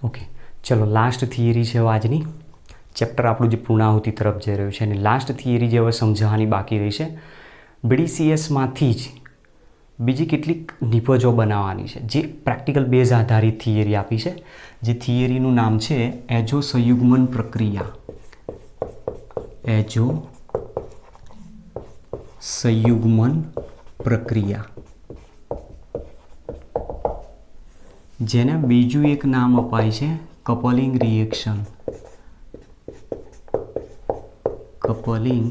Okay, ચલો last theory છે આજની. ચેપ્ટર આપણું જે પૂર્ણાહુતિ તરફ જઈ રહ્યું છે અને લાસ્ટ થિયરી જે હવે સમજાવવાની બાકી રહી છે. BDCSમાંથી જ બીજી કેટલીક નિપજો બનાવવાની છે જે પ્રેક્ટિકલ બેઝ આધારિત થિયરી આપી છે. જે થિયરીનું નામ છે એજો સંયુગ્મન પ્રક્રિયા. એજો સંયુગ્મન પ્રક્રિયા, જેને બીજું એક નામ અપાય છે કપલિંગ રિએક્શન. કપલિંગ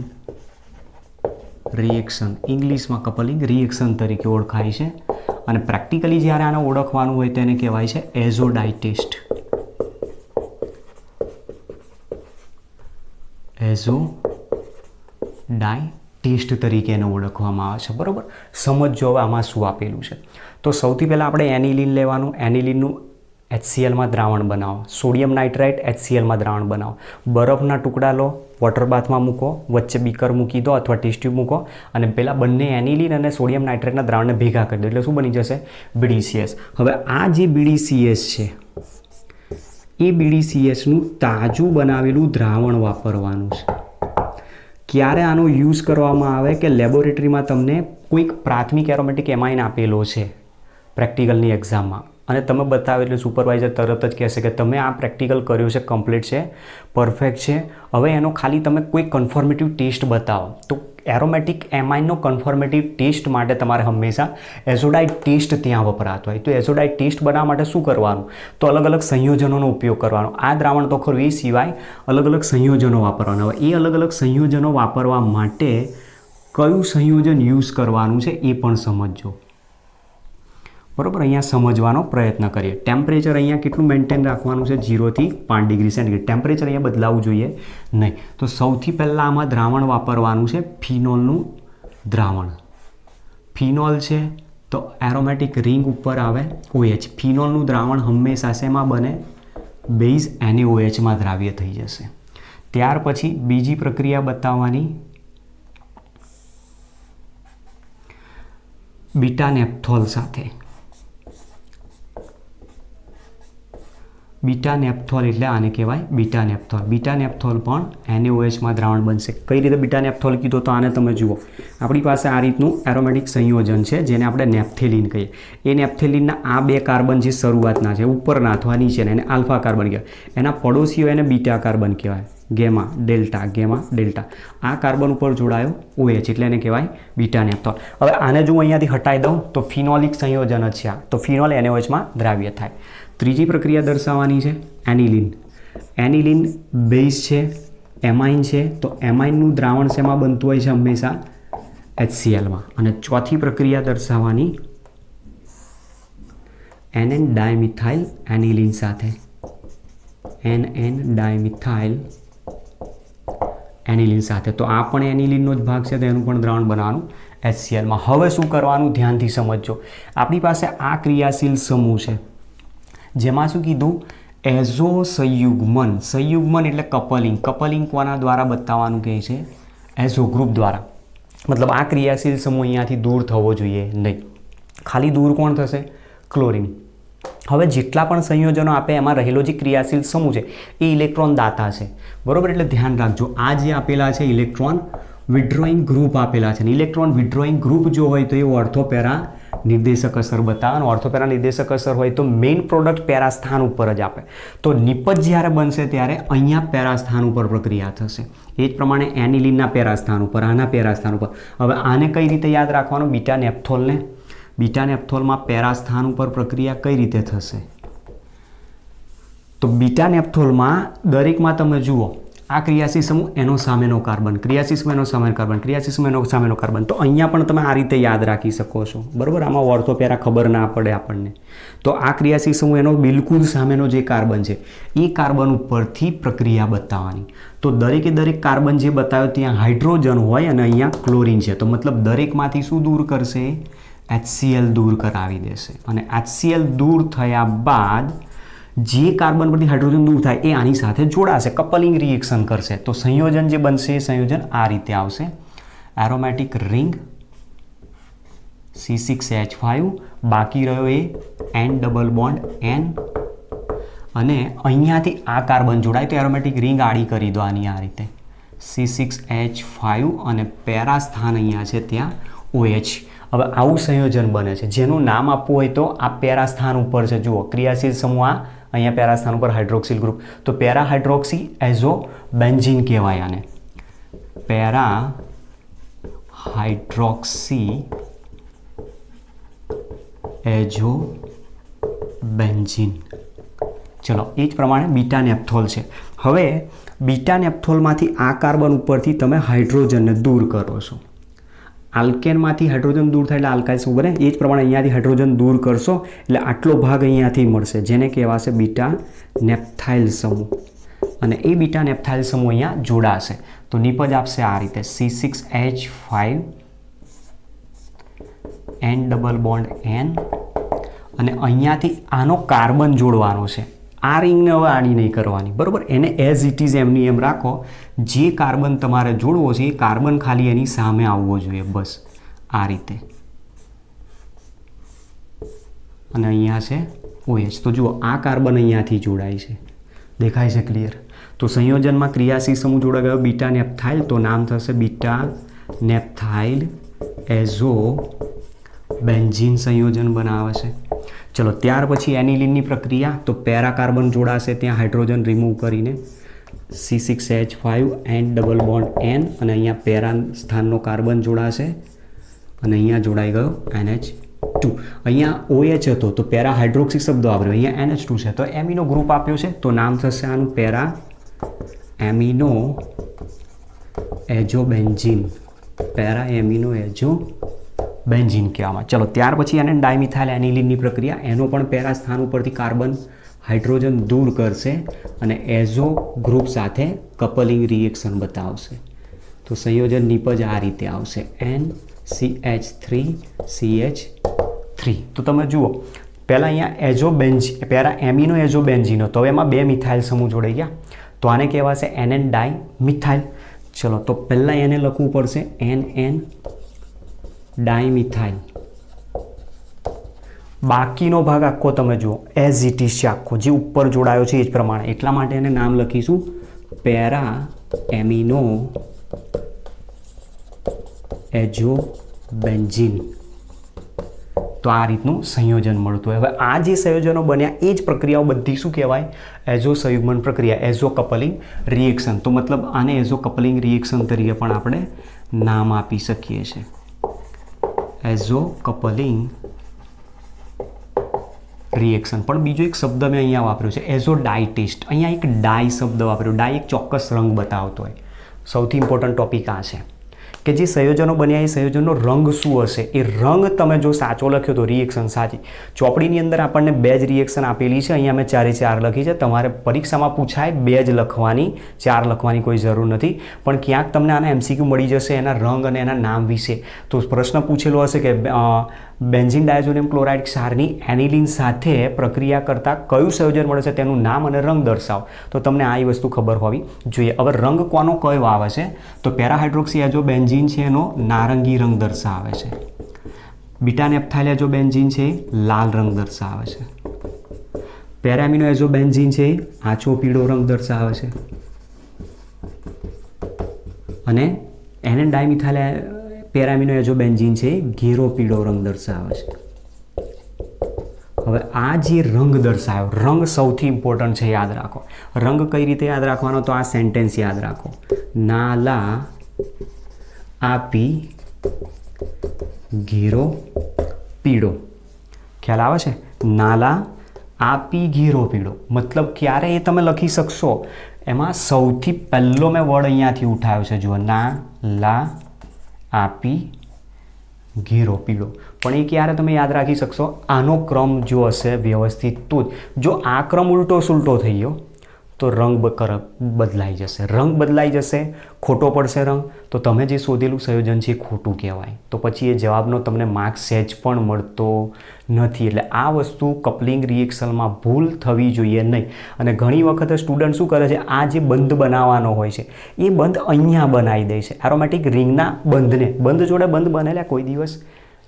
રિએક્શન, ઇંગ્લિશમાં કપલિંગ રિએક્શન તરીકે ઓળખાય છે. અને પ્રેક્ટિકલી જ્યારે આને ઓળખવાનું હોય તેને કહેવાય છે એઝોડાઇટેસ્ટ. એઝોડાઇટેસ્ટ તરીકે એને ઓળખવામાં આવે છે. બરાબર, સમજો હવે આમાં શું આપેલું છે. તો સૌથી પહેલાં આપણે એનિલિન લેવાનું. એનિલિનનું HClમાં દ્રાવણ બનાવો. સોડિયમ નાઇટ્રાઇટ HClમાં દ્રાવણ બનાવો. બરફના ટુકડા લો, વોટર બાથમાં મૂકો, વચ્ચે બીકર મૂકી દો અથવા ટેસ્ટ ટ્યુબ મૂકો અને પેલા બંને એનિલિન અને સોડિયમ નાઇટ્રાઇટના દ્રાવણને ભેગા કરી દો એટલે શું બની જશે? BDCS. હવે આ જે BDCS છે એ BDCSનું તાજું બનાવેલું દ્રાવણ વાપરવાનું છે. ક્યારે આનો યુઝ કરવામાં આવે કે લેબોરેટરીમાં તમને કોઈક પ્રાથમિક એરોમેટિક એમાઇન આપેલો છે પ્રેક્ટિકલની એક્ઝામમાં અને તમે બતાવો એટલે સુપરવાઇઝર તરત જ કહેશે કે તમે આ પ્રેક્ટિકલ કર્યું છે, કમ્પ્લીટ છે, પરફેક્ટ છે, હવે એનો ખાલી તમે કોઈ કન્ફર્મેટિવ ટેસ્ટ બતાવો. તો એરોમેટિક એમાઇનનો કન્ફર્મેટિવ ટેસ્ટ માટે તમારે હંમેશા એઝોડાઇટ ટેસ્ટ ત્યાં વપરાતો હોય. તો એઝોડાઇટ ટેસ્ટ બનાવવા માટે શું કરવાનું? તો અલગ અલગ સંયોજનોનો ઉપયોગ કરવાનો. આ દ્રાવણ તો ખરું, એ સિવાય અલગ અલગ સંયોજનો વાપરવાના હોય. એ અલગ અલગ સંયોજનો વાપરવા માટે કયું સંયોજન યુઝ કરવાનું છે એ પણ સમજો. બરાબર, અહીંયા સમજવાનો પ્રયત્ન કરીએ. ટેમ્પરેચર અહીંયા કેટલું મેન્ટેન રાખવાનું છે? 0 થી 5 ડિગ્રી સેન્ટીગ્રેડ. ટેમ્પરેચર અહીંયા બદલાવવું જોઈએ નહીં. તો સૌથી પહેલાં આમાં દ્રાવણ વાપરવાનું છે ફિનોલનું દ્રાવણ. ફિનોલ છે તો એરોમેટિક રિંગ ઉપર આવે OH. ફિનોલનું દ્રાવણ હંમેશા શેમાં બને? બેઝ NaOHમાં દ્રાવ્ય થઈ જશે. ત્યાર પછી બીજી પ્રક્રિયા બતાવવાની બીટા નેપ્થોલ સાથે. બીટા નેપ્થોલ એટલે આને કહેવાય બીટા નેપ્થોલ. બીટા નેપ્થોલ પણ NaOHમાં દ્રાવણ બનશે. કઈ રીતે બીટા નેપ્થોલ કીધો? તો આને તમે જુઓ, આપણી પાસે આ રીતનું એરોમેટિક સંયોજન છે જેને આપણે નેપ્થેલિન કહીએ. એ નેપ્થેલિનના આ બે કાર્બન જે શરૂઆતના છે, ઉપરના અથવા નીચેના, એને આલ્ફા કાર્બન કહેવાય. એના પડોશીઓ એને બીટા કાર્બન કહેવાય. Gamma delta. આ કાર્બન ઉપર જોડાયો OH એટલે એને કહેવાય બીટા નેપ્થોલ. હવે આને જો અહીંયાથી હટાવી દઉં તો ફિનોલિક સંયોજન જ છે આ. તો ફિનોલ NaOHમાં દ્રાવ્ય થાય. ત્રીજી પ્રક્રિયા દર્શાવવાની છે એનિલિન. એનિલિન બેઝ છે, એમાઇન છે, તો એમાઇનનું દ્રાવણ શેમાં બનતું હોય છે? હંમેશા HClમાં. અને ચોથી પ્રક્રિયા દર્શાવવાની NN ડાયમિથાઇલ એનિલિન સાથે. NN ડાયમિથાઇલ એનિલિન સાથે. તો આ પણ એનિલિનનો જ ભાગ છે, તો એનું પણ દ્રાવણ બનાવવાનું HClમાં. હવે શું કરવાનું? ધ્યાનથી સમજો. આપણી પાસે આ ક્રિયાશીલ સમૂહ છે જેમાં શું કીધું? એઝો સંયુગ્મન. સંયુગ્મન એટલે કપલિંગ. કપલિંગ કોના દ્વારા બતાવવાનું કહે છે? એઝો ગ્રુપ દ્વારા. મતલબ આ ક્રિયાશીલ સમૂહ અહીંયાથી દૂર થવો જોઈએ નહીં. ખાલી દૂર કોણ થશે? ક્લોરિન. હવે જેટલા પણ સંયોજનો આપે એમાં રહેલો જે ક્રિયાશીલ સમૂહ છે એ ઇલેક્ટ્રોન દાતા છે. બરાબર, એટલે ધ્યાન રાખજો. આ જે આપેલા છે ઇલેક્ટ્રોન વિડ્રોઈંગ ગ્રુપ આપેલા છે. ઇલેક્ટ્રોન વિડ્રોઈંગ ગ્રુપ જો હોય તો એ ઓર્થોપેરા નિર્દેશક અસર બતાવે. ઓર્થોપેરા નિર્દેશક અસર હોય તો મેઇન પ્રોડક્ટ પેરા સ્થાન ઉપર જ આપે. તો નિપજ જ્યારે બનશે ત્યારે અહીંયા પેરા સ્થાન ઉપર પ્રક્રિયા થશે. એ જ પ્રમાણે એનિલિનના પેરા સ્થાન ઉપર, આના પેરા સ્થાન ઉપર. હવે આને કઈ રીતે યાદ રાખવાનું? બીટા નેપ્થોલને. બીટા નેપ્થોલમાં પેરા સ્થાન ઉપર પ્રક્રિયા કઈ રીતે થશે? તો બીટા નેપ્થોલમાં દરેકમાં તમે જુઓ આ ક્રિયાશીલ સમૂહ, એનો સામેનો કાર્બન, ક્રિયાશીલ સમૂહ એનો સામેનો કાર્બન, ક્રિયાશીલ સમૂહ એનો સામેનો કાર્બન. તો અહીંયા પણ તમે આ રીતે યાદ રાખી શકો છો. બરાબર, આમાં ઓર્થોપેરા ખબર ના પડે આપણને. તો આ ક્રિયાશીલ સમૂહ એનો બિલકુલ સામેનો જે કાર્બન છે એ કાર્બન ઉપરથી પ્રક્રિયા બતાવવાની. તો દરેકે દરેક કાર્બન જે બતાવ્યો ત્યાં હાઇડ્રોજન હોય અને અહીંયા ક્લોરિન છે. તો મતલબ દરેકમાંથી શું દૂર કરશે? HCl દૂર કરાવી દેશે. અને HCl દૂર થયા બાદ જે કાર્બન પરથી હાઇડ્રોજન દૂર થાય એ આની સાથે જોડાશે, કપલિંગ રિએક્શન કરશે. તો સંયોજન જે બનશે એ સંયોજન આ રીતે આવશે. એરોમેટિક રિંગ C6H5, બાકી રહ્યો એ N ડબલ બોન્ડ N અને અહીંયાથી આ કાર્બન જોડાય તો એરોમેટિક રિંગ આડી કરી દો આની આ રીતે C6H5 અને પેરા સ્થાન અહીંયા છે ત્યાં OH. હવે આવું સંયોજન બને છે જેનું નામ આપવું હોય તો આ પેરા સ્થાન ઉપર છે. જુઓ ક્રિયાશીલ સમૂહ આ અહીંયા પેરા સ્થાન ઉપર હાઇડ્રોક્સિલ ગ્રુપ, તો પેરા હાઇડ્રોક્સી એઝો બેન્ઝીન કહેવાય આને. Para hydroxy azo benzene. ચલો એ જ પ્રમાણે બીટા નેપ્થોલ છે. હવે બીટા નેપ્થોલમાંથી આ કાર્બન ઉપરથી તમે હાઇડ્રોજનને દૂર કરો છો. આલ્કેનમાંથી હાઇડ્રોજન દૂર થાય એટલે આલ્કાઇલ શું બને, એ જ પ્રમાણે અહીંયાથી હાઇડ્રોજન દૂર કરશો એટલે આટલો ભાગ અહીંયાથી મળશે જેને કહેવાશે બીટા નેપ્થાઇલ સમૂહ. અને એ બીટા નેપ્થાઇલ સમૂહ અહીંયા જોડાશે તો નિપજ આપશે આ રીતે C6H5 N double bond N અને અહીંયાથી આનો કાર્બન જોડવાનો છે. આ રિંગને હવે આડી નહીં કરવાની, બરાબર, એને એઝ ઇટ ઇઝ એમની એમ રાખો. જે કાર્બન તમારે જોડવો છે એ કાર્બન ખાલી એની સામે આવવો જોઈએ, બસ આ રીતે. અને અહીંયા છે OH. તો જુઓ આ કાર્બન અહીંયાથી જોડાય છે, દેખાય છે ક્લિયર. તો સંયોજનમાં ક્રિયાશીલ સમૂહ જોડાઈ ગયો બીટા નેપ્થાઇલ, તો નામ થશે બીટા નેપ્થાઇલ એઝો બેન્ઝીન સંયોજન બનાવે છે. ચલો ત્યાર પછી એનિલિનની પ્રક્રિયા, તો પેરા કાર્બન જોડાશે ત્યાં હાઇડ્રોજન રિમૂવ કરીને C6H5 N double bond N અને અહીંયા પેરા સ્થાનનો કાર્બન જોડાશે અને અહીંયા જોડાઈ ગયો NH2. અહીંયા OH હતો તો પેરા હાઇડ્રોક્સી શબ્દ વાપર્યો, અહીંયા NH2 છે તો એમિનો ગ્રુપ આપ્યો છે તો નામ થશે આનું para amino azo benzene. Para amino azo benzene કહેવામાં. ચલો ત્યાર પછી એને ડાયમિથાઇલ એનિલિનની પ્રક્રિયા, એનો પણ પેરા સ્થાન ઉપરથી કાર્બન હાઇડ્રોજન દૂર કરશે અને એઝો ગ્રુપ સાથે કપલિંગ રિએક્શન બતાવશે. તો સંયોજન નિપજ આ રીતે આવશે NCH3CH3. તો તમે જુઓ પહેલાં અહીંયા એઝો benzene para amino azo benzene હતો, હવે એમાં બે મિથાઇલ સમૂહ જોડાઈ ગયા તો આને કહેવાશે NN ડાયમિથાઇલ. ચલો તો પહેલાં એને લખવું પડશે NN ડાયમિથાઇલ. બાકીનો ભાગ આખો તમે જુઓ એઝ ઇટ ઇઝ છે આખો, જે ઉપર જોડાયો છે એ જ પ્રમાણે, એટલા માટે એને નામ લખીશું પેરા એમિનો એઝો બેન્ઝીન. તો આ રીતનું સંયોજન મળતું હોય. હવે આ જે સંયોજનો બન્યા એ જ પ્રક્રિયાઓ બધી શું કહેવાય, એઝો સંયુગ્મન પ્રક્રિયા, એઝો કપલિંગ રિએક્શન. તો મતલબ આને એઝો કપલિંગ રિએક્શન તરીકે પણ આપણે નામ આપી શકીએ છીએ. એઝો કપલિંગ રિએક્શન. પણ બીજો એક શબ્દ મેં અહીંયા વાપર્યો છે એઝો ડાય ટેસ્ટ. અહીંયા એક ડાય શબ્દ વાપર્યો. ડાય એક ચોક્કસ રંગ બતાવતો હોય. સૌથી ઇમ્પોર્ટન્ટ ટોપિક આ છે કે જે સંયોજનો બન્યા એ સંયોજનનો રંગ શું હશે, એ રંગ તમે જો સાચો લખ્યો તો રિએક્શન સાચી. ચોપડીની અંદર આપણને બે જ રિએક્શન આપેલી છે, અહીંયા મેં 4 લખી છે. તમારે પરીક્ષામાં પૂછાય 2 જ લખવાની, 4 લખવાની કોઈ જરૂર નથી. પણ ક્યાંક તમને આના MCQ મળી જશે એના રંગ અને એના નામ વિશે. તો પ્રશ્ન પૂછેલો હશે કે બેન્ઝીન ડાયઝોનિયમ ક્લોરાઇડ ક્ષારની એનિલિન સાથે પ્રક્રિયા કરતાં કયું સંયોજન મળે છે તેનું નામ અને રંગ દર્શાવો. તો તમને આ વસ્તુ ખબર હોવી જોઈએ. હવે રંગ કોનો કયો આવે છે તો પેરા હાઇડ્રોક્સી એઝો બેન્ઝીન છે એનો નારંગી રંગ દર્શાવે છે. બીટા નેપ્થાઇલ એઝો બેન્ઝીન છે લાલ રંગ દર્શાવે છે. પેરા એમિનો એઝો બેન્ઝીન છે આછો પીળો રંગ દર્શાવે છે. અને NN dimethyl para amino azo benzene છે ઘેરો પીળો રંગ દર્શાવે છે. હવે આ જે રંગ દર્શાવ્યો, રંગ સૌથી ઇમ્પોર્ટન્ટ છે, યાદ રાખો. રંગ કઈ રીતે યાદ રાખવાનો, તો આ સેન્ટેન્સ યાદ રાખો. નાલા આપી ઘેરો પીળો. ખ્યાલ આવે છે? નાલા આપી ઘેરો પીળો મતલબ ક્યારે એ તમે લખી શકશો, એમાં સૌથી પહેલો મેં વર્ડ અહીંયાથી ઉઠાવ્યો છે. જુઓ, નાલા આપી ઘેરો પીળો. પણ એ ક્યારે તમે યાદ રાખી શકશો, આનો ક્રમ જો હશે વ્યવસ્થિત તો જ. જો આ ક્રમ ઉલટો સુલટો થઈ ગયો તો રંગ બદલાઈ જશે. રંગ બદલાઈ જશે, ખોટો પડશે રંગ, તો તમે જે શોધેલું સંયોજન છે એ ખોટું કહેવાય. તો પછી એ જવાબનો તમને માર્ક્સ સહેજ પણ મળતો નથી. એટલે આ વસ્તુ કપલિંગ રિએક્શનમાં ભૂલ થવી જોઈએ નહીં. અને ઘણી વખત સ્ટુડન્ટ શું કરે છે, આ જે બંધ બનાવવાનો હોય છે એ બંધ અહીંયા બનાવી દે છે. એરોમેટિક રિંગના બંધને, બંધ જોડે બંધ બનેલા કોઈ દિવસ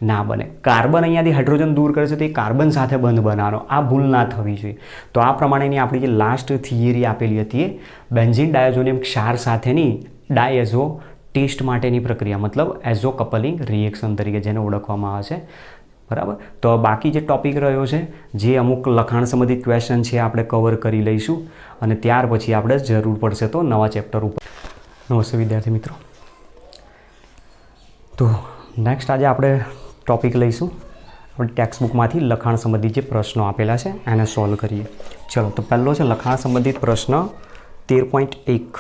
ના બને. કાર્બન અહીંયાથી હાઇડ્રોજન દૂર કરે છે તો એ કાર્બન સાથે બંધ બનાવવાનો, આ ભૂલ ના થવી જોઈએ. તો આ પ્રમાણેની આપણી જે લાસ્ટ થિયરી આપેલી હતી એ બેન્ઝીન ડાયોઝોનિયમ ક્ષાર સાથેની ડાયએઝો ટેસ્ટ માટેની પ્રક્રિયા, મતલબ એઝો કપલિંગ રિએક્શન તરીકે જેને ઓળખવામાં આવે છે. બરાબર. તો બાકી જે ટોપિક રહ્યો છે, જે અમુક લખાણ સંબંધિત ક્વેશ્ચન છે આપણે કવર કરી લઈશું અને ત્યાર પછી આપણે જરૂર પડશે તો નવા ચેપ્ટર ઉપર. નમસ્તે વિદ્યાર્થી મિત્રો. તો નેક્સ્ટ આજે આપણે ટોપિક લઈશું આપણે ટેક્સ્ટબુકમાંથી લખાણ સંબંધિત જે પ્રશ્નો આપેલા છે એને સોલ્વ કરીએ. ચલો, તો પહેલો છે લખાણ સંબંધિત પ્રશ્ન 13.1.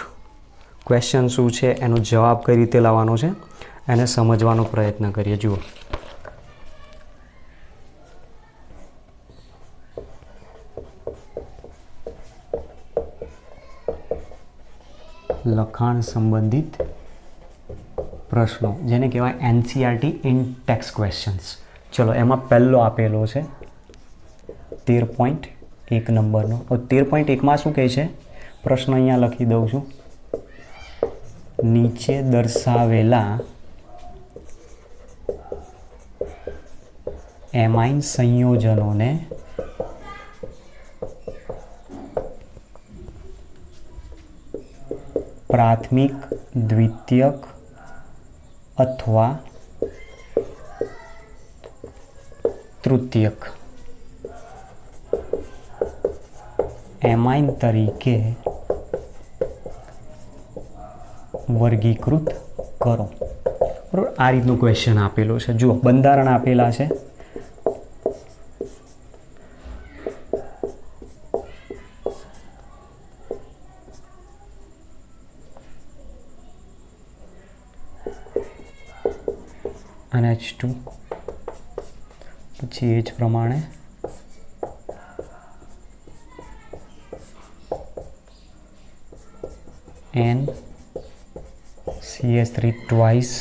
ક્વેશ્ચન શું છે, એનો જવાબ કઈ રીતે લાવવાનો છે એને સમજવાનો પ્રયત્ન કરીએ. જુઓ, લખાણ સંબંધિત પ્રશ્નો જેને કહેવાય એનસીઆરટી ઇન ટેક્સ્ટ ક્વેશ્ચન્સ. ચલો, એમાં પહેલો આપેલો છે 13.1 નંબરનો. 13.1માં શું કહે છે, પ્રશ્ન અહીંયા લખી દઉં છું. નીચે દર્શાવેલા એમાઇન સંયોજનોને પ્રાથમિક, દ્વિતીયક અથવા તૃતીયક એમાઇન તરીકે વર્ગીકૃત કરો. બરાબર, આ રીતનું ક્વેશ્ચન આપેલો છે. જુઓ, બંધારણ આપેલા છે. NH2 પછી એ જ પ્રમાણે NCH3 twice.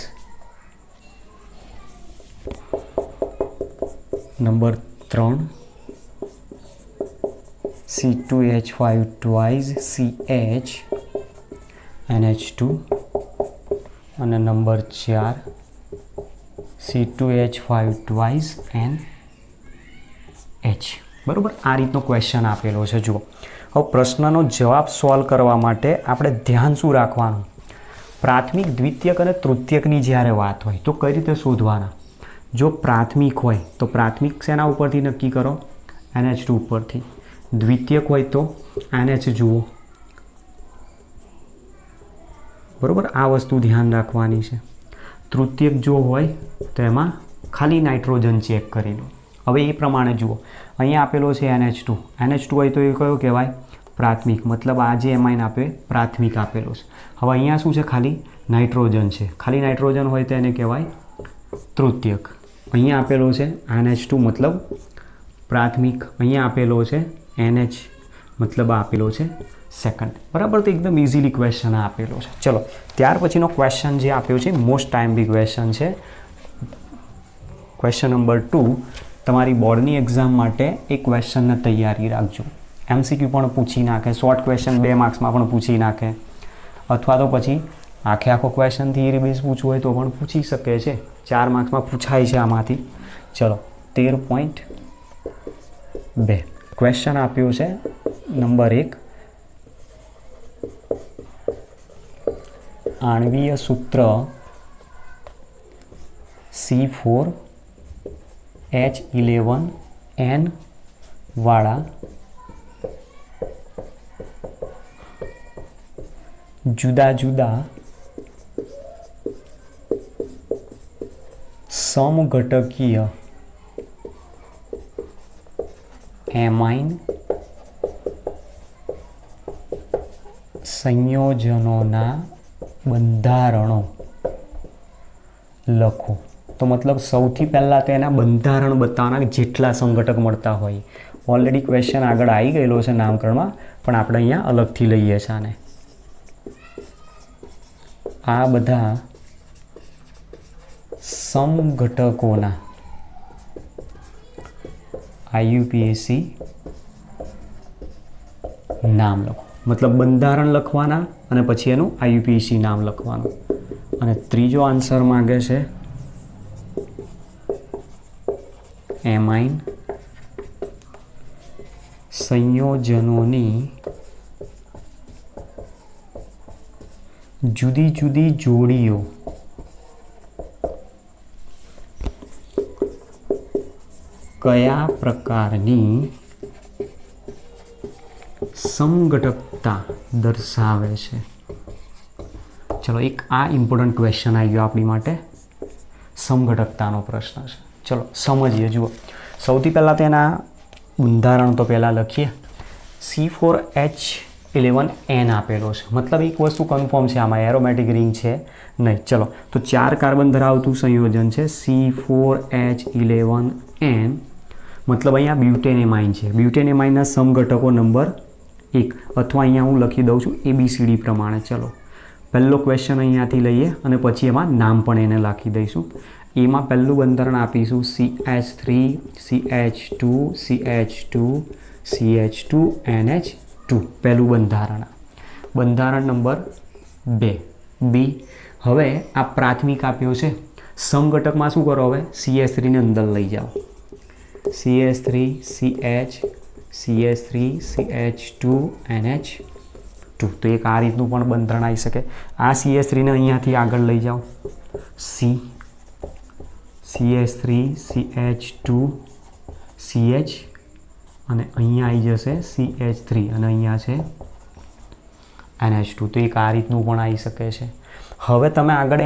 Number 3 C2H5 twice CH NH2 અને નંબર 4 C2H5 ટ્વાઇસ NH. બરાબર, આ રીતનો ક્વેશ્ચન આપેલો છે. જુઓ, હવે પ્રશ્નનો જવાબ સોલ્વ કરવા માટે આપણે ધ્યાન શું રાખવાનું, પ્રાથમિક, દ્વિતીયક અને તૃતીયકની જ્યારે વાત હોય તો કઈ રીતે શોધવાના. જો પ્રાથમિક હોય તો પ્રાથમિક શેના ઉપરથી નક્કી કરો, NH2 ઉપરથી. દ્વિતીયક હોય તો NH જુઓ. બરાબર, આ વસ્તુ ધ્યાન રાખવાની છે. તૃતીયક જો હોય તો એમાં ખાલી નાઇટ્રોજન ચેક કરી લો. હવે એ પ્રમાણે જુઓ, અહીંયા આપેલો છે NH2 હોય તો એ કયો કહેવાય, પ્રાથમિક, મતલબ આ જે એમાઇન આપે પ્રાથમિક આપેલો છે. હવે અહીંયા શું છે, ખાલી નાઇટ્રોજન છે. ખાલી નાઇટ્રોજન હોય તો એને કહેવાય તૃતીયક. અહીંયા આપેલો છે NH2 મતલબ પ્રાથમિક, અહીંયા આપેલો છે NH મતલબ આપેલો છે સેકન્ડ. બરાબર, તો એકદમ ઇઝીલી ક્વેશ્ચન આપેલો છે. ચલો, ત્યાર પછીનો ક્વેશ્ચન જે આપ્યો છે મોસ્ટ ટાઈમલી ક્વેશ્ચન છે. Question number 2. તમારી બોર્ડની એક્ઝામ માટે એક ક્વેશ્ચનને તૈયારી રાખજો. MCQ પણ પૂછી નાખે, શોર્ટ ક્વેશ્ચન 2 માર્ક્સમાં પણ પૂછી નાખે, અથવા તો પછી આખો ક્વેશ્ચન થિયરી બેઝ પૂછવું હોય તો પણ પૂછી શકે છે. 4 માર્ક્સમાં પૂછાય છે આમાંથી. ચલો, 13.2 ક્વેશ્ચન આપ્યો છે. નંબર 1, આણ્વીય સૂત્ર C4H11N વાળા જુદા જુદા સમઘટકીય એમાઇન સંયોજનોના બંધારણો લખો. તો મતલબ સૌથી પહેલાં તો એના બંધારણ બતાવવાના, જેટલા સંઘટક મળતા હોય. ઓલરેડી ક્વેશ્ચન આગળ આવી ગયેલો છે નામકરણમાં, પણ આપણે અહીંયા અલગથી લઈએ છીએ આને. આ બધા સમઘટકોના IUPAC નામ લખો. મતલબ બંધારણ લખવાના અને પછી એનું IUPAC નામ લખવાનું. અને ત્રીજો આન્સર માગે છે એમાઇન સંયોજનોની જુદી જુદી જોડીઓ કયા પ્રકારની સમઘટકતા દર્શાવે છે? ચલો, એક આ ઇમ્પોર્ટન્ટ ક્વેશ્ચન આવી ગયો આપણી માટે, સમઘટકતાનો પ્રશ્ન છે. ચલો સમજીએ. જુઓ, સૌથી પહેલાં તેના ઉદાહરણ તો પહેલાં લખીએ. C4H11N આપેલો છે, મતલબ એક વસ્તુ કન્ફર્મ છે, આમાં એરોમેટિક રિંગ છે નહીં. ચલો, તો 4 કાર્બન ધરાવતું સંયોજન છે C4H11N, મતલબ અહીંયા બ્યુટેનેમાઇન છે. બ્યુટેનેમાઇનના સમઘટકો નંબર 1, અથવા અહીંયા હું લખી દઉં છું ABCD પ્રમાણે. ચલો, પહેલો ક્વેશ્ચન અહીંયાથી લઈએ અને પછી એમાં નામ પણ એને લખી દઈશું. એમાં પહેલું બંધારણ આપીશું CH3 CH2 CH2 CH2 NH2. પહેલું બંધારણ નંબર 2 B. હવે આ પ્રાથમિક આપ્યો છે. સમઘટકમાં શું કરો? હવે CH3 ને અંદર લઈ જાઓ. CH3 CH CH3 CH2 NH2. તો એક આ રીતનું પણ બંધારણ આવી શકે. આ CH3 ને અહીંયાથી આગળ લઈ જાઓ. CH3 CH2 CH અને અહીંયા આવી જશે CH3 અને અહીંયા છે NH2. તો એક આ રીતનું પણ આવી શકે છે. હવે તમે આગળ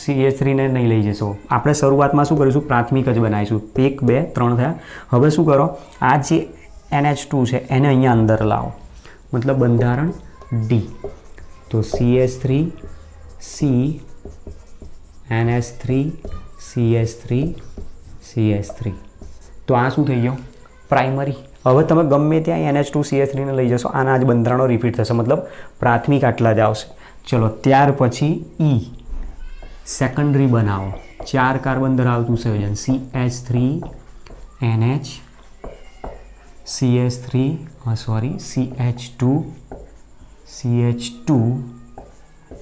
CH3 ને નહીં લઈ જશો. આપણે શરૂઆતમાં શું કરીશું? પ્રાથમિક જ બનાવીશું. 1 2 3 થયા. હવે શું કરો? આ જે NH2 છે એને અહીંયા અંદર લાવો, મતલબ બંધારણ D. તો CH3 C NH3 CH3 CH3. તો આ શું થઈ ગયો? પ્રાઇમરી. હવે તમે ગમે ત્યાં NH2 CH3 ને લઈ જશો, આના જ બંધારણો રિપીટ થશે, મતલબ પ્રાથમિક આટલા જ આવશે. ચલો, ત્યાર પછી E સેકન્ડરી બનાવો. 4 કાર્બન ધરાવતું સંયોજન CH3 NH CH3 CH2 CH2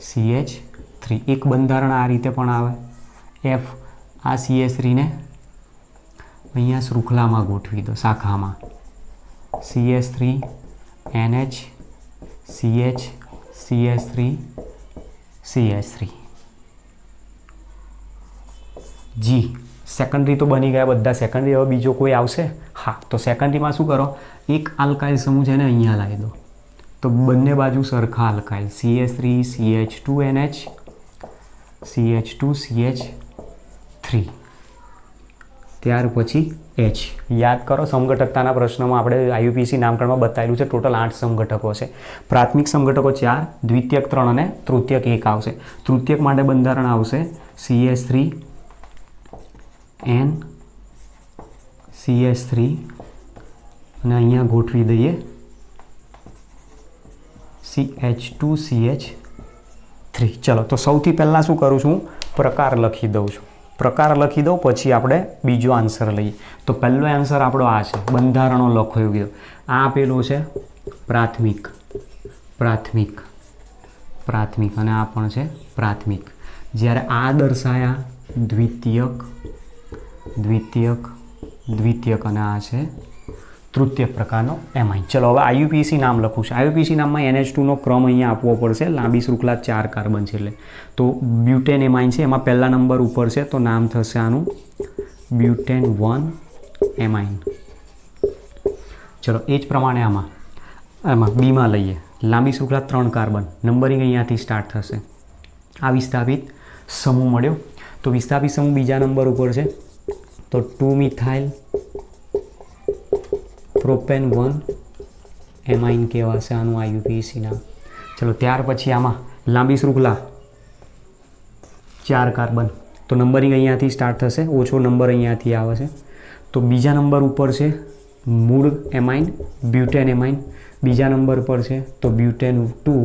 CH3. એક બંધારણ આ રીતે પણ આવે. F આ CH3 ને અહીંયા શૃંખલામાં ગોઠવી દો, શાખામાં. CH3 NH CH CH3 CH3. G secondary તો બની ગયા બધા સેકન્ડરી. હવે બીજો કોઈ આવશે? હા, તો સેકન્ડરીમાં શું કરો? એક આલ્કાઇલ સમૂહ છે ને અહીંયા લાવી દો, તો બંને બાજુ સરખા alkyl. CH3 CH2 NH CH2 CH3. ત્યાર પછી H. યાદ કરો, સમઘટકતાના પ્રશ્નમાં આપણે IUPAC નામકરણમાં બતાવેલું છે. ટોટલ 8 સમઘટકો છે. પ્રાથમિક સમઘટકો 4, દ્વિતીયક 3 અને તૃતીયક 1 આવશે. તૃતીયક માટે બંધારણ આવશે CH3 N CH3 અને અહીંયા ગોઠવી દઈએ CH2 CH3. ચલો, તો સૌથી પહેલાં શું કરું છું? પ્રકાર લખી દઉં છું. પછી આપણે બીજો આન્સર લઈએ. તો પહેલો આન્સર આપણો આ છે. બંધારણો લખો એવું કીધું. આ આપેલું છે પ્રાથમિક અને આ પણ છે પ્રાથમિક. જ્યારે આ દર્શાયા દ્વિતીયક અને આ છે તૃતીયક પ્રકારનો એમાઇન. ચલો, હવે IUPAC નામ લખું છું. IUPAC નામમાં NH2 નો ક્રમ અહીંયા આપવો પડશે. લાંબી શૃંખલા 4 કાર્બન છે એટલે. તો બ્યુટેન એમાઇન છે, એમાં પહેલા નંબર ઉપર છે, તો નામ થશે આનું બ્યુટેન 1 એમાઇન. ચલો, એ જ પ્રમાણે આમાં બીમાં લઈએ. લાંબી શૃંખલા 3 કાર્બન, નંબરિંગ અહીંયાથી સ્ટાર્ટ થશે. આ વિસ્થાપિત સમૂહ મળ્યો. તો વિસ્થાપિત સમૂહ બીજા નંબર ઉપર છે, તો 2 મિથાઇલ પ્રોપેન 1 એમાઇન કહેવાશે આનું IUPAC નામ. ચલો, ત્યાર પછી આમાં લાંબી શૃંખલા 4 કાર્બન, તો નંબરિંગ અહીંયાથી સ્ટાર્ટ થશે, ઓછો નંબર અહીંયાથી આવે છે. તો બીજા નંબર ઉપર છે મૂળ એમાઇન બ્યુટેન એમાઇન, બીજા નંબર પર છે તો બ્યુટેન 2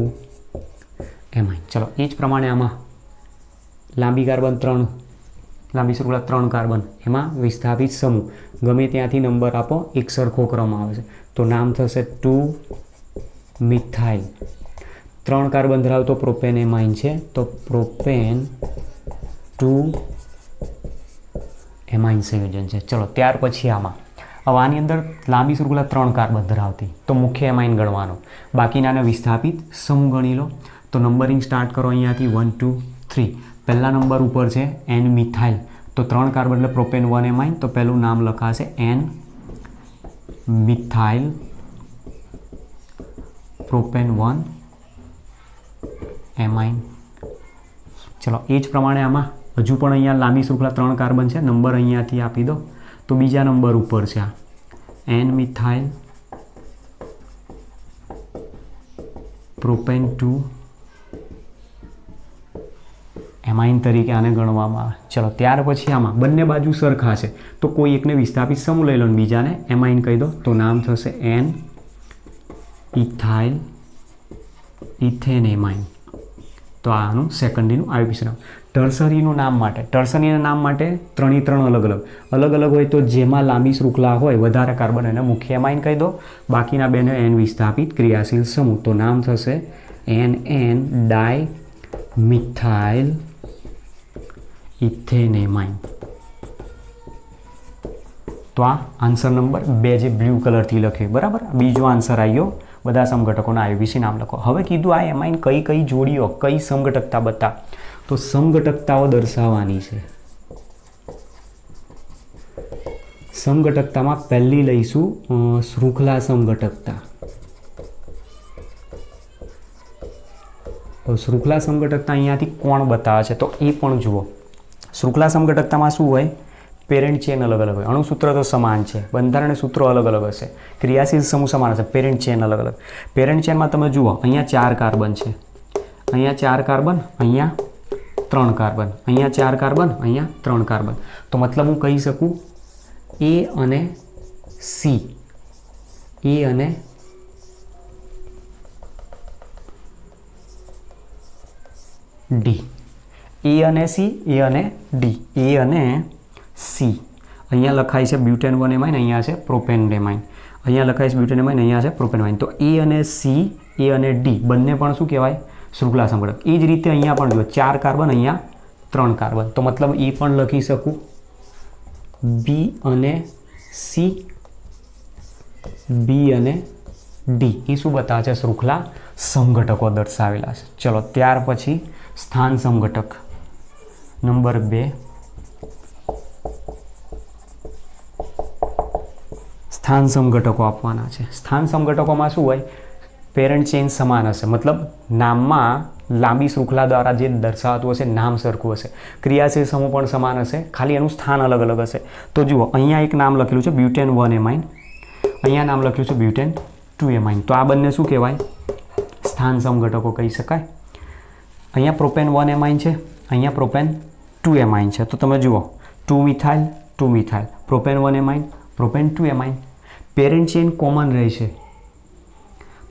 એમાઇન. ચલો, એ જ પ્રમાણે આમાં લાંબી શૃંખલા 3 કાર્બન, એમાં વિસ્થાપિત સમૂહ ગમે ત્યાંથી નંબર આપો, એક સરખો ક્રમ આવે છે, તો નામ થશે 2 મિથાઇલ. 3 કાર્બન ધરાવતો પ્રોપેન એમાઇન છે, તો પ્રોપેન 2 એમાઇન સંયોજન છે. ચલો ત્યાર પછી આમાં હવે આની અંદર લાંબી શૃંખલા 3 કાર્બન ધરાવતી તો મુખ્ય એમાઇન ગણવાનો, બાકીનાને વિસ્થાપિત સમૂહ ગણી લો. તો નંબરિંગ સ્ટાર્ટ કરો અહીંયાથી 1 2 3. પહેલા નંબર ઉપર છે એન મિથાઇલ, તો 3 કાર્બન એટલે પ્રોપેન 1 એમાઇન, તો પહેલું નામ લખાશે એન મિથાઇલ પ્રોપેન 1 એમાઇન. ચલો એ જ પ્રમાણે આમાં હજુ પણ અહીંયા લાંબી શૃંખલા 3 કાર્બન છે, નંબર અહીંયાથી આપી દો. તો બીજા નંબર ઉપર છે આ એન મિથાઇલ પ્રોપેન 2 એમાઇન તરીકે આને ગણવામાં આવે. ચલો ત્યાર પછી આમાં બંને બાજુ સરખા છે તો કોઈ એકને વિસ્થાપિત સમૂહ લઈ લો ને બીજાને એમાઇન કહી દો, તો નામ થશે એન ઇથાઇલ ઇથેન એમાઇન. તો આનું સેકન્ડરીનું આયુર્વેદ. ટર્સરીનું નામ માટે, ટર્સરીના નામ માટે 3 અલગ અલગ હોય તો જેમાં લાંબી શૃંખલા હોય વધારે કાર્બન એને મુખ્ય એમાઇન કહી દો, બાકીના બેને એન વિસ્થાપિત ક્રિયાશીલ સમૂહ, તો નામ થશે એન ડાય મિથાઇલ ઇથેન એમાઇન. તો આ આન્સર નંબર 2 જે બ્લુ કલરથી લખ્યું બરાબર. બીજો આન્સર આવ્યો બધા સમઘટકોના આયુર્વેદ નામ લખો. હવે કીધું આ એમાઇન કઈ જોડીઓ કઈ સમઘટકતા બતા, તો સમઘટકતાઓ દર્શાવવાની છે. સમઘટકતામાં પહેલી લઈશું શૃંખલા સમઘટકતા. તો શૃંખલા સમઘટકતા અહીંયાથી કોણ બતાવે છે તો એ પણ જુઓ. શૃંખલા સમઘટકતામાં શું હોય, પેરેન્ટ ચેન અલગ અલગ હોય, અણુસૂત્ર તો સમાન છે, બંધારણીય સૂત્રો અલગ અલગ હશે, ક્રિયાશીલ સમૂહ સમાન હશે, પેરેન્ટ ચેન અલગ અલગ. પેરેન્ટ ચેનમાં તમે જુઓ અહીંયા 4 કાર્બન છે, અહીંયા 4 કાર્બન, અહીંયા 3 કાર્બન, અહીંયા 4 કાર્બન, અહીંયા 3 કાર્બન. તો મતલબ હું કહી શકું એ અને સી, એ અને ડી, એ અને સી, એ અને ડી, એ અને સી. અહીંયા લખાય છે બ્યુટેન 1 એમાઇન, અહીંયા છે પ્રોપેન એમાઇન, અહીંયા લખાય છે બ્યુટેન એમાઇન, અહીંયા છે પ્રોપેન એમાઇન. તો એ અને સી, એ અને ડી બંને પણ શું કહેવાય, શૃંખલા સમઘટક. એ જ રીતે અહીંયા પણ જો 4 કાર્બન, અહીંયા 3 કાર્બન, તો મતલબ એ પણ લખી શકું બી અને સી, બી અને ડી. એ શું બતાવે છે, શૃંખલા સમઘટકો દર્શાવેલા છે. ચલો ત્યાર પછી સ્થાન સમઘટક નંબર 2. સ્થાન સમઘટકો આપવાના છે. સ્થાન સમઘટકોમાં શું હોય, પેરેન્ટ ચેન સમાન હશે, મતલબ નામમાં લાંબી શૃંખલા દ્વારા જે દર્શાવતું હશે નામ સરખું હશે, ક્રિયાશીલ સમૂહ પણ સમાન હશે, ખાલી એનું સ્થાન અલગ અલગ હશે. તો જુઓ અહીંયા એક નામ લખેલું છે બ્યુટેન 1 એમાઇન, અહીંયા નામ લખ્યું છે બ્યુટેન 2 એમાઇન. તો આ બંને શું કહેવાય, સ્થાન સમઘટકો કહી શકાય. અહીંયા પ્રોપેન 1 એમાઇન છે, અહીંયા પ્રોપેન 2 એમાઇન છે. તો તમે જુઓ 2 methyl 2 methyl, propane 1 amine, propane 2 amine. Parent chain common રહે છે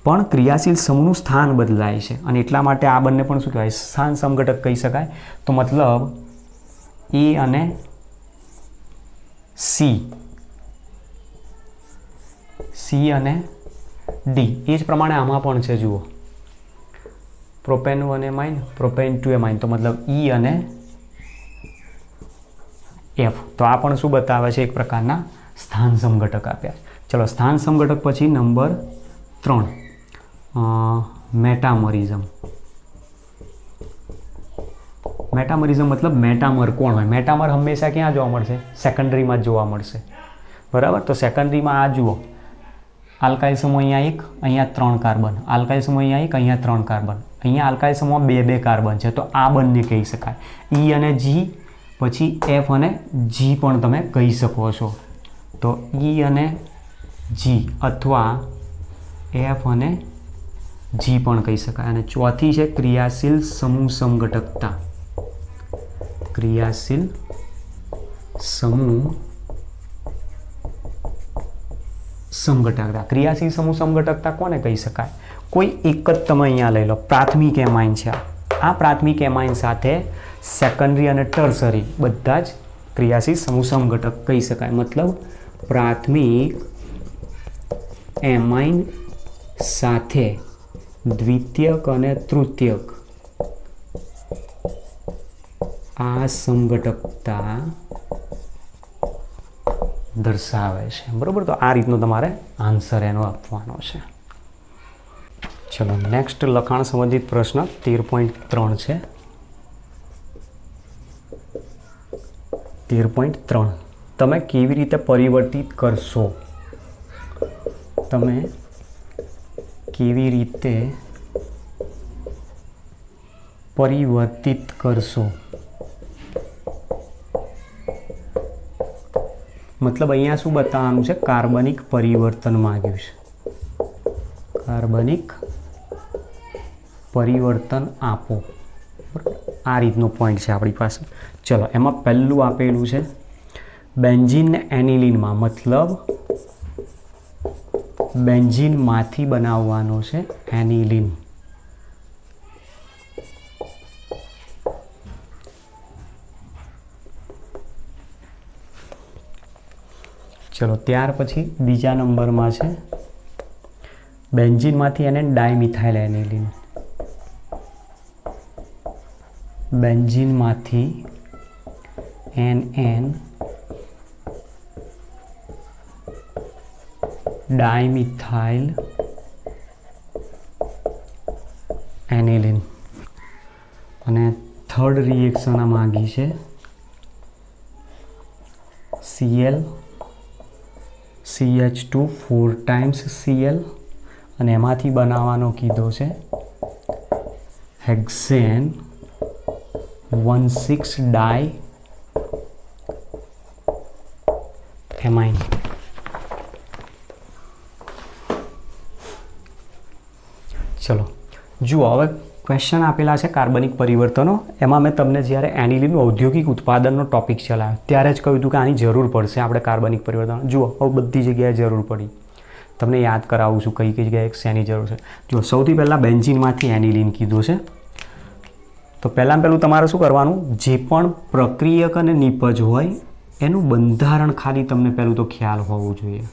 પણ ક્રિયાશીલ સમૂહનું સ્થાન બદલાય છે અને એટલા માટે આ બંને પણ શું કહેવાય, સ્થાન સમઘટક કહી શકાય. તો મતલબ એ અને સી, સી અને ડી. એ જ પ્રમાણે આમાં પણ છે જુઓ પ્રોપેન 1 એમાઇન, પ્રોપેન 2 એમાઇન, તો મતલબ ઈ અને એફ. તો આ પણ શું બતાવે છે, એક પ્રકારના સ્થાન સમઘટક આપ્યા. ચલો સ્થાન સમઘટક પછી નંબર 3 મેટામરિઝમ. મેટામરિઝમ મતલબ મેટામર કોણ હોય, મેટામર હંમેશા ક્યાં જોવા મળશે, સેકન્ડરીમાં જ જોવા મળશે બરાબર. તો સેકન્ડરીમાં આ જુઓ આલ્કાઇલ સમૂહ અહીંયા 1, અહીંયા 3 કાર્બન, આલ્કાઇલ સમૂહ અહીંયા 1, અહીંયા 3 કાર્બન, અહીંયા આલ્કાઇલ સમૂહમાં 2 કાર્બન છે, તો આ બંને કહી શકાય. ઈ અને જી, પછી એફ અને જી પણ તમે કહી શકો છો. તો ઈ અને જી અથવા એફ અને જી પણ કહી શકાય. અને ચોથી છે ક્રિયાશીલ સમૂહ સમઘટકતા. ક્રિયાશીલ સમૂહ સમઘટકતા. ક્રિયાશીલ સમૂહ સમઘટકતા કોને કહી શકાય, કોઈ એક જ તમે અહીંયા લઈ લો, પ્રાથમિક એમાઇન છે. આ પ્રાથમિક એમાઇન સાથે સેકન્ડરી અને ટર્સરી બધા જ ક્રિયાશીલ સમૂહ સમઘટક કહી શકાય. મતલબ પ્રાથમિક એમાઇન સાથે દ્વિતીયક અને તૃતીયક આ સમઘટકતા દર્શાવે છે, બરાબર. તો આ રીતનો તમારે આન્સર એનો આપવાનો છે. ચલો નેક્સ્ટ લખાણ સંબંધિત પ્રશ્ન 13.3 છે. 13.3 તમે કેવી રીતે પરિવર્તિત કરશો? તમે કેવી રીતે પરિવર્તિત કરશો? મતલબ અહીંયા શું બતાવવાનું છે? કાર્બનિક પરિવર્તન માંગ્યું છે. કાર્બનિક પરિવર્તન આપો. આ રીતનો પોઈન્ટ છે આપણી પાસે. ચલો એમાં પહેલું આપેલું છે બેન્ઝીન ને એનિલીનમાં, મતલબ બેન્ઝીનમાંથી બનાવવાનો છે એનિલીન. ચલો ત્યાર પછી બીજા નંબરમાં છે બેન્ઝીનમાંથી એને ડાયમિથાઇલ એનિલીન. બેન્ઝીનમાંથી NN ડાયમિથાઇલ એનિલીન. અને થર્ડ રિએક્શન આ માગી છે Cl CH2 4 times Cl અને એમાંથી બનાવવાનો કીધો છે હેક્સેન 1,6 ડાય એમાઇન. ચલો જુઓ હવે ક્વેશ્ચન આપેલા છે કાર્બનિક પરિવર્તનો. એમાં મેં તમને જ્યારે એનિલીનનું ઔદ્યોગિક ઉત્પાદનનો ટોપિક ચલાવ્યો ત્યારે જ કહ્યું હતું કે આની જરૂર પડશે આપણે કાર્બનિક પરિવર્તન. જુઓ હવે બધી જગ્યાએ જરૂર પડી. તમને યાદ કરાવું છું કઈ કઈ જગ્યાએ શેની જરૂર છે. જુઓ સૌથી પહેલાં બેન્ઝીનમાંથી એનિલીન કીધું છે. તો પહેલાં તમારે શું કરવાનું? જે પણ પ્રક્રિયક અને નિપજ હોય એનું બંધારણ ખાલી તમને પહેલું તો ખ્યાલ હોવું જોઈએ.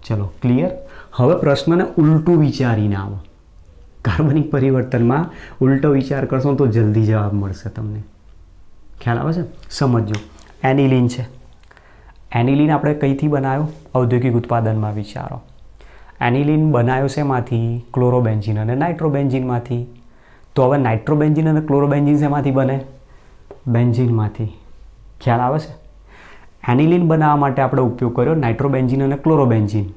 ચલો ક્લિયર. હવે પ્રશ્નને ઉલટું વિચારીને આવો. કાર્બનિક પરિવર્તનમાં ઉલટો વિચાર કરશો તો જલ્દી જવાબ મળશે તમને. ખ્યાલ આવે છે? સમજો એનિલીન છે. એનિલીન આપણે કઈથી બનાવ્યો? ઔદ્યોગિક ઉત્પાદનમાં. વિચારો એનિલીન બનાવ્યો શેમાંથી? ક્લોરોબેન્ઝીન અને નાઇટ્રોબેન્ઝીનમાંથી. તો હવે નાઇટ્રોબેન્ઝીન અને ક્લોરોબેન્ઝીન શેમાંથી બને? બેન્ઝીનમાંથી. ખ્યાલ આવે છે? એનિલીન બનાવવા માટે આપણે ઉપયોગ કર્યો નાઇટ્રોબેન્ઝીન અને ક્લોરોબેન્ઝીન.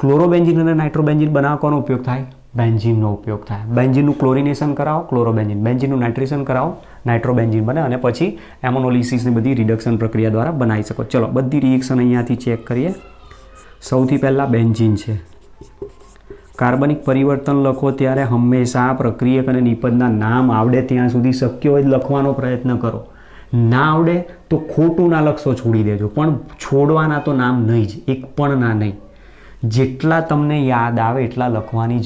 ક્લોરોબેન્ઝીન અને નાઇટ્રોબેન્ઝીન બનાવવા કોનો ઉપયોગ થાય? બેન્ઝીનનો ઉપયોગ થાય. બેન્ઝીનનું ક્લોરિનેશન કરાવો ક્લોરોબેન્ઝીન, બેન્ઝીનનું નાઇટ્રેશન કરાવો નાઇટ્રોબેન્ઝીન બને અને પછી એમોનોલિસિસની બધી રિડક્શન પ્રક્રિયા દ્વારા બનાવી શકો. ચલો બધી રિએક્શન અહીંયાથી ચેક કરીએ. સૌથી પહેલાં બેન્ઝીન છે. કાર્બનિક પરિવર્તન લખો ત્યારે હંમેશા પ્રક્રિયક અને નિપજના નામ આવડે ત્યાં સુધી શક્ય હોય લખવાનો પ્રયત્ન કરો. ના આવડે તો ખોટું ના લખશો, છોડી દેજો, પણ છોડવાના તો નામ નહીં જ, એક પણ ના નહીં. જેટલા તમને યાદ આવે એટલા લખવાની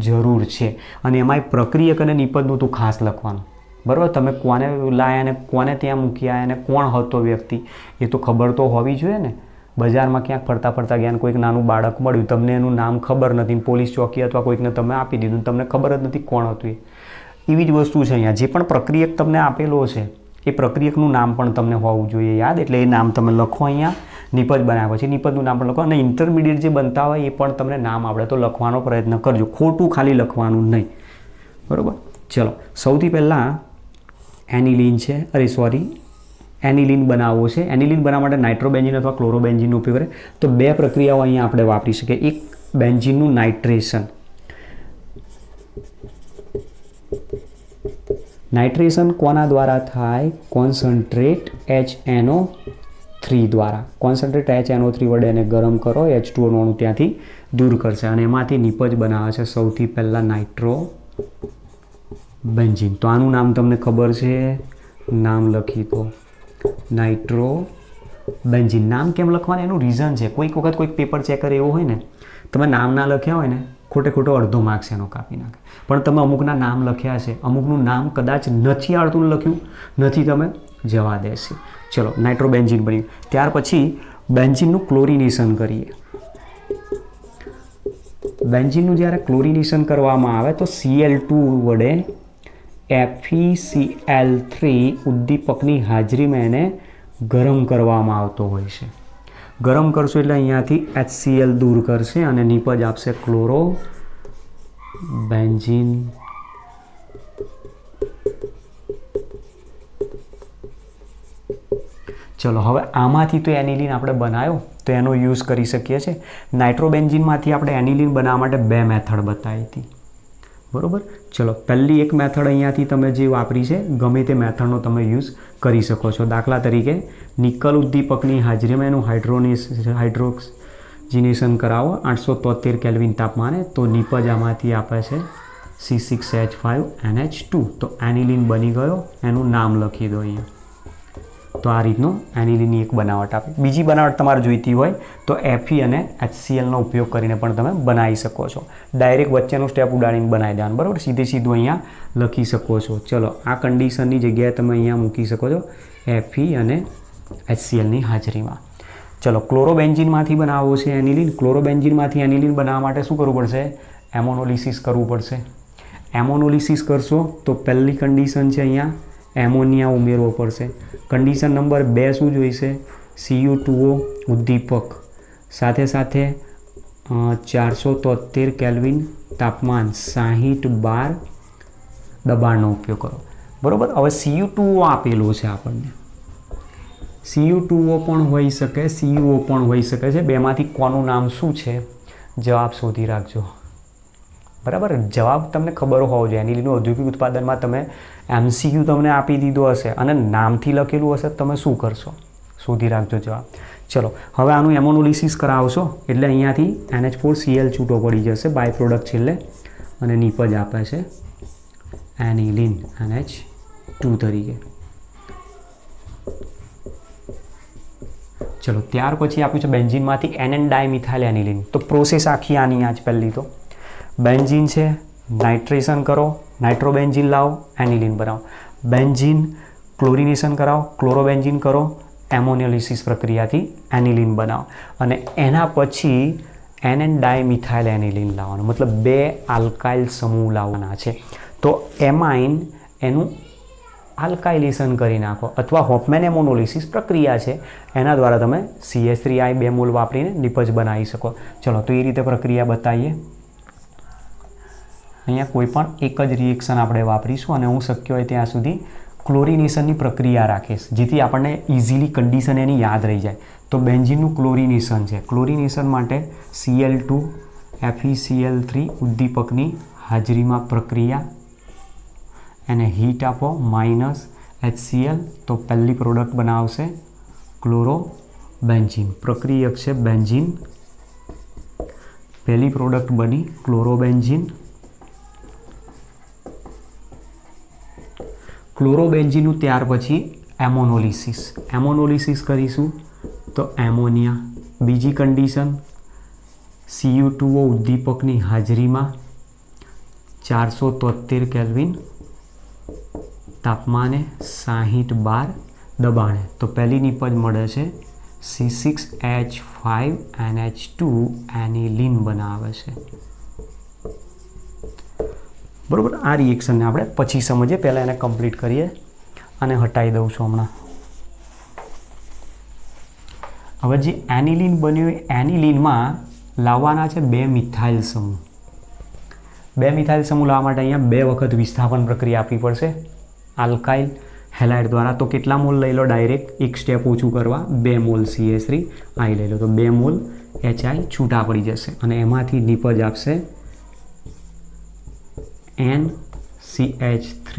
જરૂર છે. અને એમાંય પ્રક્રિયક અને નિપજનું તો ખાસ લખવાનું. બરાબર? તમે કોને લાયા ને કોને ત્યાં મૂકી આવ્યા ને કોણ હતો વ્યક્તિ એ તો ખબર તો હોવી જોઈએ ને. બજારમાં ક્યાંક ફરતા ફરતા ગયા કોઈક નાનું બાળક મળ્યું, તમને એનું નામ ખબર નથી, પોલીસ ચોકી અથવા કોઈકને તમે આપી દીધું, તમને ખબર જ નથી કોણ હતું એ. એવી જ વસ્તુ છે અહીંયા. જે પણ પ્રક્રિયક તમને આપેલો છે એ પ્રક્રિયકનું નામ પણ તમને હોવું જોઈએ યાદ. એટલે એ નામ તમે લખો અહીંયા. નિપજ બનાવ્યા પછી નિપજનું નામ પણ લખો. અને ઇન્ટરમીડિયેટ જે બનતા હોય એ પણ તમને નામ આવડે તો લખવાનો પ્રયત્ન કરજો. ખોટું ખાલી લખવાનું નહીં. બરાબર? ચલો સૌથી પહેલાં એનિલીન છે, એનિલીન બનાવવો છે. એનિલીન બનાવવા માટે નાઇટ્રોબેન્ઝીન અથવા ક્લોરોબેન્ઝીનનો ઉપયોગ કરે તો બે પ્રક્રિયાઓ અહીંયા આપણે વાપરી શકીએ. એક બેન્ઝીનનું નાઇટ્રેશન. નાઇટ્રેશન કોના દ્વારા થાય? કોન્સન્ટ્રેટ HNO3 દ્વારા. કોન્સન્ટ્રેટ HNO3 વડે એને ગરમ કરો, H2O અણુ ત્યાંથી દૂર કરશે અને એમાંથી નિપજ બનાવે છે સૌથી પહેલાં નાઇટ્રોબેન્ઝીન. તો આનું નામ તમને ખબર છે, નામ લખી દો નાઇટ્રોબેન્ઝીન. નામ કેમ લખવાનું એનું રીઝન છે. કોઈક વખત કોઈક પેપર ચેકર એવો હોય ને તમે નામ ના લખ્યા હોય ને ખોટો અડધો માર્ક્સ એનો કાપી નાખે. પણ તમે અમુકના નામ લખ્યા છે, અમુકનું નામ કદાચ નથી આવડતું લખ્યું નથી, તમે જવા દેશે. ચલો નાઇટ્રોબેન્ઝીન બન્યું. ત્યાર પછી બેન્ઝીનનું ક્લોરિનેશન કરીએ. બેન્ઝીનનું જ્યારે ક્લોરિનેશન કરવામાં આવે તો Cl2 વડે FeCl3 ઉદ્દીપકની હાજરીમાં એને ગરમ કરવામાં આવતો હોય છે. ગરમ કરશો એટલે અહીંયાથી HCl દૂર કરશે અને નીપજ આપશે ક્લોરો બેન્ઝીન. ચલો હવે આમાંથી તો એનિલિન આપણે બનાવ્યો તો એનો યુઝ કરી શકીએ છીએ. નાઇટ્રોબેન્ઝીનમાંથી આપણે એનિલિન બનાવવા માટે 2 મેથડ બતાવી હતી, બરાબર. ચલો પહેલી એક મેથડ અહીંયાથી તમે જે વાપરી છે ગમે તે મેથડનો તમે યુઝ કરી શકો છો. દાખલા તરીકે નિકલ ઉદ્દીપકની હાજરીમાં એનું હાઇડ્રોક્સિનેશન કરાવો 873 કેલ્વિન તાપમાને તો નીપજ આમાંથી આપે છે C6H5NH2. તો એનિલિન બની ગયો, એનું નામ લખી દો અહીંયા. તો આ રીતનો એનિલિનની એક બનાવટ આપે. બીજી બનાવટ તમારે જોઈતી હોય તો Fe અને HClનો ઉપયોગ કરીને પણ તમે બનાવી શકો છો. ડાયરેક્ટ વચ્ચેનું સ્ટેપ ઉડાડીને બનાવી દેવાનું, બરાબર. સીધું અહીંયા લખી શકો છો. ચલો આ કન્ડિશનની જગ્યાએ તમે અહીંયા મૂકી શકો છો Fe અને HClની હાજરીમાં. ચલો ક્લોરોબેન્ઝીનમાંથી બનાવવો છે એનિલિન. ક્લોરોબેન્ઝીનમાંથી એનિલિન બનાવવા માટે શું કરવું પડશે? એમોનોલિસિસ કરવું પડશે. એમોનોલિસિસ કરશો તો પહેલી કન્ડિશન છે અહીંયા એમોનિયા ઉમેરવો પડશે. કન્ડિશન નંબર 2 શું જોઈશે? Cu2O ઉદ્દીપક સાથે સાથે 473 કેલ્વિન તાપમાન 60 બાર દબાણનો ઉપયોગ કરો, બરાબર. હવે Cu2O આપેલું છે આપણને. Cu2O પણ હોઈ શકે, CuO પણ હોઈ શકે છે. બેમાંથી કોનું નામ શું છે? જવાબ શોધી રાખજો, બરાબર. જવાબ તમને ખબર હોવો જોઈએ. એનિલિનનું ઔદ્યોગિક ઉત્પાદનમાં તમે MCQ તમને આપી દીધો હશે અને નામથી લખેલું હશે, તમે શું કરશો? શોધી રાખજો જવાબ. ચલો હવે આનું એમોનોલિસિસ કરાવશો એટલે અહીંયાથી NH4Cl છૂટો પડી જશે બાય પ્રોડક્ટ છેલ્લે અને નીપજ આપે છે એનિલિન NH2 તરીકે. ચલો ત્યાર પછી આપ્યું છે બેન્ઝીનમાંથી NN ડાયમિથાઇલ એનિલિન. તો પ્રોસેસ આખી આની આજ પહેલી તો બેન્ઝીન છે, નાઇટ્રેશન કરો, નાઇટ્રોબેન્ઝીન લાવો, એનિલિન બનાવો. બેન્ઝીન ક્લોરિનેશન કરાવો, ક્લોરોબેન્ઝીન કરો, એમોનોલિસિસ પ્રક્રિયાથી એનિલિન બનાવો અને એના પછી NN ડાયમિથાઇલ એનિલિન લાવવાનું, મતલબ 2 આલ્કાઇલ સમૂહ લાવવાના છે. તો એમાઇન એનું આલ્કાઇલેશન કરી નાખો અથવા હોફમેન એમોનોલિસિસ પ્રક્રિયા છે એના દ્વારા તમે CH3I 2 મોલ વાપરીને નિપજ બનાવી શકો. ચલો તો એ રીતે પ્રક્રિયા બતાવીએ. અહીંયા કોઈ પણ એક જ રિએક્શન આપણે વાપરીશું અને હું શક્ય હોય ત્યાં સુધી ક્લોરિનેશનની પ્રક્રિયા રાખીશ જેથી આપણને ઇઝીલી કન્ડિશન એની યાદ રહી જાય. તો બેન્ઝીનનું ક્લોરિનેશન છે. ક્લોરિનેશન માટે Cl2 FeCl3 ઉદ્દીપકની હાજરીમાં પ્રક્રિયા, એને હીટ આપો -HCl તો પહેલી પ્રોડક્ટ બનાવશે ક્લોરોબેન્ઝીન. પ્રક્રિયક છે બેન્ઝીન, પહેલી પ્રોડક્ટ બની ક્લોરોબેન્ઝીન. ક્લોરોબેન્ઝીનનું ત્યાર પછી એમોનોલિસિસ કરીશું તો એમોનિયા. બીજી કન્ડિશન Cu2O ઉદ્દીપકની હાજરીમાં 473 કેલ્વિન તાપમાને 60 બાર દબાણે તો પહેલી નિપજ મળે છે C6H5NH2 એનિલિન બનાવે છે, બરાબર. આ રિએક્શનને આપણે પછી સમજીએ, પહેલાં એને કમ્પ્લીટ કરીએ અને હટાવી દઉં છું હમણાં. હવે જે એનિલિન બન્યું એનિલિનમાં લાવવાના છે 2 મિથાઇલ સમૂહ. 2 મિથાઇલ સમૂહ લાવવા માટે અહીંયા 2 વખત વિસ્થાપન પ્રક્રિયા આપવી પડશે આલ્કાઇલ હેલાઇડ દ્વારા. તો કેટલા મોલ લઈ લો? ડાયરેક્ટ એક સ્ટેપ ઓછું કરવા 2 મોલ CH3I લઈ લો તો 2 મોલ HI છૂટા પડી જશે અને એમાંથી નિપજ આપશે NCH3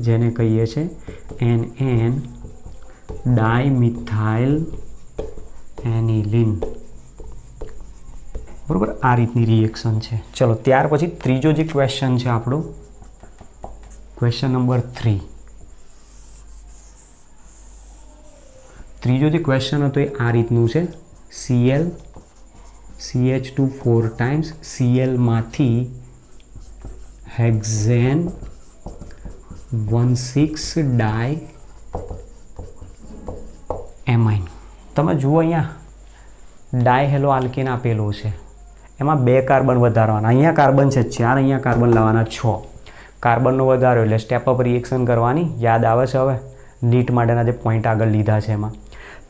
જેને કહીએ છીએ NN ડાયમિથાઇલ એનિલિન, બરાબર. આ રીતની રિએક્શન છે. ચલો ત્યાર પછી ત્રીજો જે ક્વેશ્ચન છે આપણો, ક્વેશ્ચન નંબર 3. ત્રીજો જે ક્વેશ્ચન હતો એ આ રીતનું છે. CH2 4 ટાઈમ્સ Cl માંથી હેક્ઝેન 16 ડાય એમાઇન. તમે જુઓ અહીંયા ડાયહેલો આલ્કેન આપેલું છે, એમાં 2 કાર્બન વધારવાના. અહીંયા કાર્બન છે 4, અહીંયા કાર્બન લાવવાના 6. કાર્બનનો વધારો એટલે સ્ટેપ અપ રિએક્શન કરવાની યાદ આવે છે. હવે નીટ માટેના જે પોઈન્ટ આગળ લીધા છે એમાં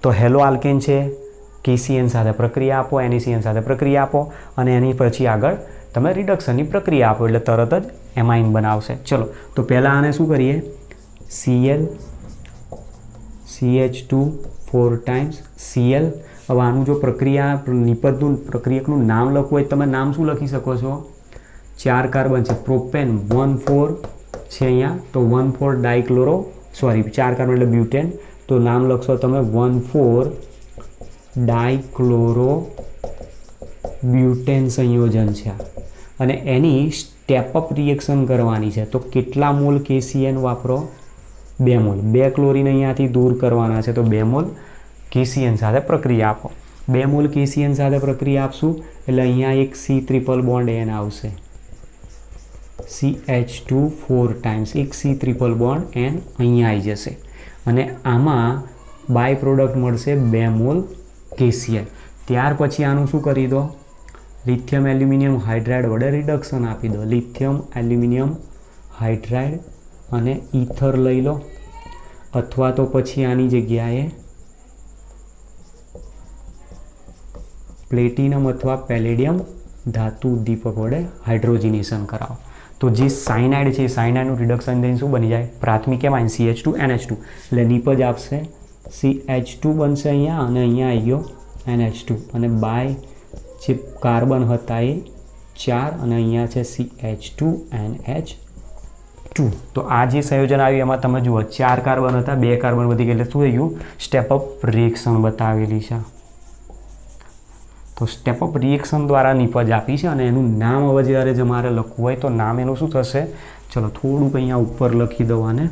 તો હેલો આલ્કેન છે, KCN સાથે પ્રક્રિયા આપો, NaCN સાથે પ્રક્રિયા આપો અને એની પછી આગળ તમે રિડક્શનની પ્રક્રિયા આપો એટલે તરત જ એમાઇન બનાવશે. ચલો તો પહેલાં આને શું કરીએ, Cl CH2 4 ટાઈમ્સ Cl. હવે આનું જો નિપજનું પ્રક્રિયકનું નામ લખવું હોય તમે નામ શું લખી શકો છો, 4 કાર્બન છે, પ્રોપેન 1,4 છે અહીંયા તો 1,4 ડાયક્લોરો 4 કાર્બન એટલે બ્યુટેન તો નામ લખશો તમે 1,4 ડાયક્લોરો બ્યુટેન સંયોજન છે અને એની સ્ટેપ અપ રિએક્શન કરવાની છે. તો કેટલા મોલ KCN વાપરો, 2 મોલ. 2 ક્લોરીન અહીંયાથી દૂર કરવાના છે તો 2 મોલ KCN સાથે પ્રક્રિયા આપો. 2 મોલ KCN સાથે પ્રક્રિયા આપશું એટલે અહીંયા એક C ટ્રિપલ બોન્ડ N આવશે, CH2 4 ટાઈમ્સ એક C ટ્રિપલ બોન્ડ N અહીંયા આવી જશે અને આમાં બાય પ્રોડક્ટ મળશે 2 મોલ KCl. ત્યાર પછી આનું શું કરી દો, લિથિયમ એલ્યુમિનિયમ હાઇડ્રાઇડ વડે રિડક્શન આપી દો. લિથિયમ એલ્યુમિનિયમ હાઇડ્રાઇડ અને ઈથર લઈ લો અથવા તો પછી આની જગ્યાએ પ્લેટિનમ અથવા પેલેડિયમ ધાતુ ઉદ્દીપક વડે હાઇડ્રોજિનેશન કરાવો. તો જે સાયનાઇડ છે એ સાયનાઇડનું રિડક્શન થઈને શું બની જાય, પ્રાથમિક એમાઇન CH2 NH2 એટલે નિપજ આપશે CH2 બનશે અહીંયા અને અહીંયા આવી ગયો NH2 અને બાય જે કાર્બન હતા એ 4 અને અહીંયા છે CH2 NH2. તો આ જે સંયોજન આવ્યું એમાં તમે જુઓ 4 કાર્બન હતા, 2 કાર્બન વધી ગયા એટલે શું થઈ ગયું, સ્ટેપ અપ રિએક્શન બતાવેલી છે. તો સ્ટેપ અપ રિએક્શન દ્વારા નિપજ આપી છે અને એનું નામ હવે જ્યારે તમારે લખવું હોય તો નામ એનું શું થશે, ચલો થોડુંક અહીંયા ઉપર લખી દઉં આને.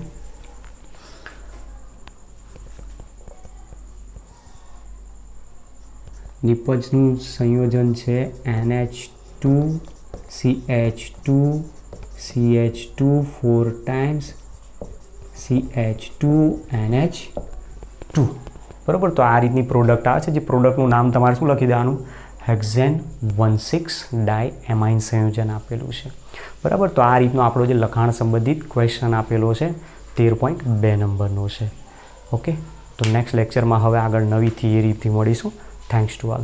નિપજનું સંયોજન છે NH2 CH2 CH2 4 times CH2 NH2 બરાબર. તો આ રીતની પ્રોડક્ટ આવે છે. જે પ્રોડક્ટનું નામ તમારે શું લખી દેવાનું, હેક્ઝેન 16 ડાય એમાઇન સંયોજન આપેલું છે બરાબર. તો આ રીતનો આપણો જે લખાણ સંબંધિત ક્વેશ્ચન આપેલો છે 13.2 નંબરનો છે. ઓકે, તો નેક્સ્ટ લેક્ચરમાં હવે આગળ નવી થિયરીથી મળીશું. Thanks to all.